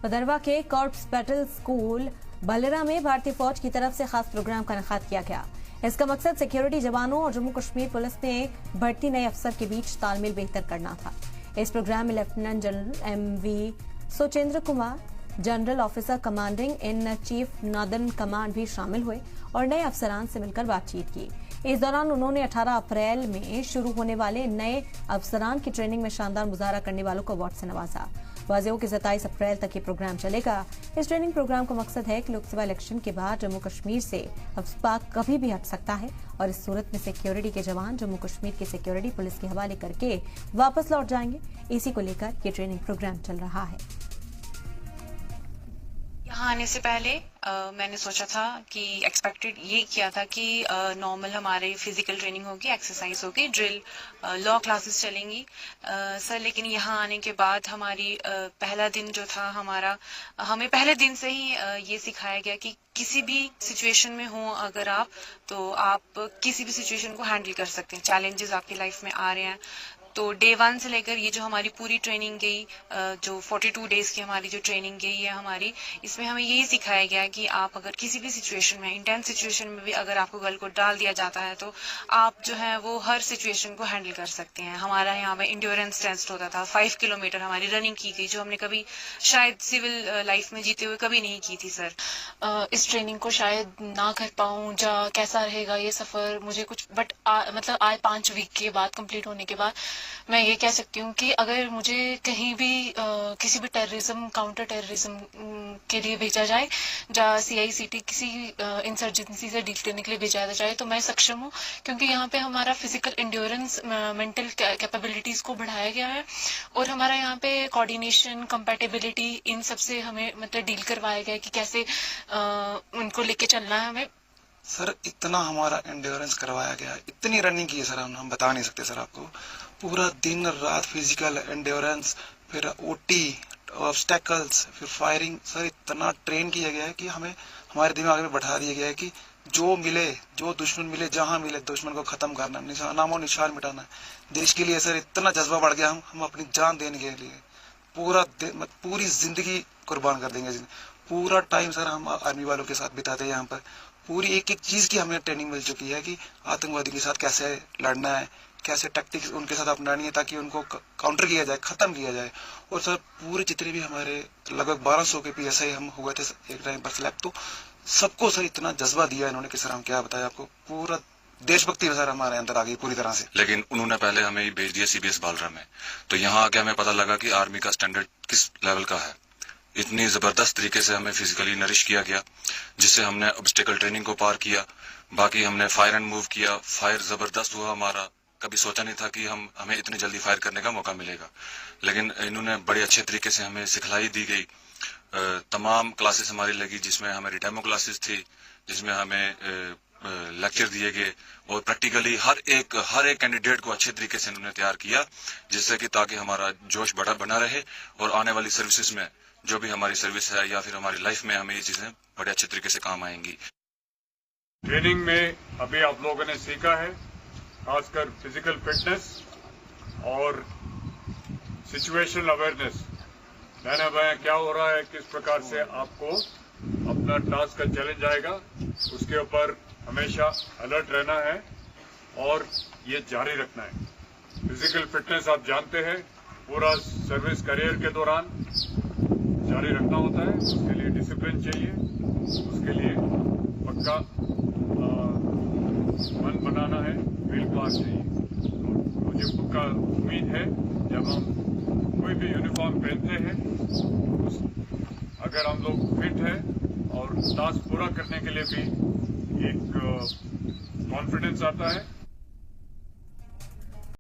भदरवा के corps battle school Balara में भारतीय फौज की तरफ से खास प्रोग्राम का इनेकाद किया गया। इसका मकसद सिक्योरिटी जवानों और जम्मू कश्मीर पुलिस में बढ़ती नए अफसर के बीच तालमेल बेहतर करना था। इस प्रोग्राम में lieutenant general MV Suchindra Kumar, general officer commanding in chief northern command भी शामिल हुए और नए अफसरान से मिलकर बातचीत की। इस दौरान उन्होंने 18 अप्रैल में शुरू होने वाले नए अफसरान की ट्रेनिंग में शानदार मुजाहरा करने वालों को अवार्ड से नवाजा। वाज़ेह हो कि 27 अप्रैल तक ये प्रोग्राम चलेगा। इस ट्रेनिंग प्रोग्राम का मकसद है कि लोकसभा इलेक्शन के बाद जम्मू कश्मीर से पाक कभी भी हट सकता है और इस सूरत में सिक्योरिटी के जवान जम्मू कश्मीर की सिक्योरिटी पुलिस के हवाले करके वापस लौट जाएंगे। इसी को लेकर ये ट्रेनिंग प्रोग्राम चल रहा है। यहाँ आने से पहले मैंने सोचा था कि एक्सपेक्टेड ये किया था कि नॉर्मल हमारे फिजिकल ट्रेनिंग होगी, एक्सरसाइज होगी, ड्रिल, लॉ क्लासेस चलेंगी सर। लेकिन यहाँ आने के बाद हमारी पहला दिन जो था हमारा, हमें पहले दिन से ही ये सिखाया गया कि किसी भी सिचुएशन में हो अगर आप, तो आप किसी भी सिचुएशन को हैंडल कर सकते हैं। चैलेंजेस आपकी लाइफ में आ रहे हैं तो डे 1 से लेकर ये जो हमारी पूरी ट्रेनिंग गई, जो 42 डेज की हमारी जो ट्रेनिंग गई है हमारी, इसमें हमें यही सिखाया गया कि आप अगर किसी भी सिचुएशन में, इंटेंस सिचुएशन में भी अगर आपको गल को डाल दिया जाता है तो आप जो है वो हर सिचुएशन को हैंडल कर सकते हैं। हमारा यहाँ पे इंड्योरेंस टेस्ट होता था, 5 किलोमीटर हमारी रनिंग की गई, जो हमने कभी शायद सिविल लाइफ में जीते हुए कभी नहीं की थी सर। इस ट्रेनिंग को शायद ना कर पाऊँ, या कैसा रहेगा ये सफर मुझे कुछ, बट मतलब आए 5 वीक के बाद कंप्लीट होने के बाद मैं ये कह सकती हूँ कि अगर मुझे कहीं भी किसी भी टेररिज्म, काउंटर टेररिज्म के लिए भेजा जाए, या CICT किसी इंसर्जेंसी से डील करने के लिए भेजा जाए, तो मैं सक्षम हूँ, क्योंकि यहाँ पे हमारा फिजिकल इंड्योरेंस, मेंटल कैपेबिलिटीज को बढ़ाया गया है और हमारा यहाँ पे कोऑर्डिनेशन, कंपैटिबिलिटी, इन सब से हमें मतलब डील करवाया गया है कि कैसे उनको लेके चलना है हमें। सर इतना हमारा एंड्योरेंस करवाया गया, इतनी रनिंग की है सर, हम बता नहीं सकते सर आपको। पूरा दिन रात फिजिकल एंड्योरेंस, फिर OT, ऑब्स्टेकल्स, फिर फायरिंग, सर इतना ट्रेन किया गया है कि हमें हमारे दिमाग में बैठा दिया गया है कि जो मिले, जो दुश्मन मिले, जहां मिले दुश्मन को खत्म करना, नामो निशान मिटाना है। देश के लिए सर इतना जज्बा बढ़ गया, हम अपनी जान देने के लिए पूरी जिंदगी कुर्बान कर देंगे। पूरा टाइम सर हम आर्मी वालों के साथ बिताते हैं यहाँ पर। पूरी एक एक चीज की हमें ट्रेनिंग मिल चुकी है कि आतंकवादी के साथ कैसे लड़ना है, कैसे टैक्टिक्स उनके साथ अपनानी है ताकि उनको काउंटर किया जाए, खत्म किया जाए। और सर पूरे जितने भी हमारे लगभग 1200 के PSI हम हुए थे एक टाइम पर सिलेक्ट, तो सबको सर इतना जज्बा दिया इन्होंने कि सर हम क्या बताएं आपको, पूरा देशभक्ति सर हमारे अंदर आ गई पूरी तरह से। लेकिन उन्होंने पहले हमें ही भेज दिया CBS बालरा में, तो यहाँ आके हमें पता लगा कि आर्मी का स्टैंडर्ड किस लेवल का है। इतनी जबरदस्त तरीके से हमें फिजिकली नरिश किया गया, जिससे हमने ऑब्स्टेकल ट्रेनिंग को पार किया। बाकी हमने फायर एंड मूव किया, फायर जबरदस्त हुआ हमारा। कभी सोचा नहीं था कि हमें इतनी जल्दी फायर करने का मौका मिलेगा, लेकिन इन्होंने बड़े अच्छे तरीके से हमें सिखलाई दी गई। तमाम क्लासेस हमारी लगी, जिसमें हमारी डेमो क्लासेस थी, जिसमें हमें लेक्चर दिए गए और प्रैक्टिकली हर एक कैंडिडेट को अच्छे तरीके से इन्होंने तैयार किया, जिससे कि ताकि हमारा जोश बना रहे और आने वाली सर्विसेज में, जो भी हमारी सर्विस है या फिर हमारी लाइफ में, हमें ये चीजें बड़े अच्छे तरीके से काम आएंगी। ट्रेनिंग में अभी आप लोगों ने सीखा है खासकर फिजिकल फिटनेस और सिचुएशनल अवेयरनेस, रहना बहना क्या हो रहा है, किस प्रकार से आपको अपना टास्क का चैलेंज आएगा, उसके ऊपर हमेशा अलर्ट रहना है और ये जारी रखना है। फिजिकल फिटनेस आप जानते हैं पूरा सर्विस करियर के दौरान जारी रखना होता है। उसके लिए डिसिप्लिन चाहिए, उसके लिए पक्का मन बनाना है, विल पावर चाहिए। तो मुझे पक्का उम्मीद है जब हम कोई भी यूनिफॉर्म पहनते हैं, अगर हम लोग फिट है और टास्क पूरा करने के लिए भी एक कॉन्फिडेंस आता है,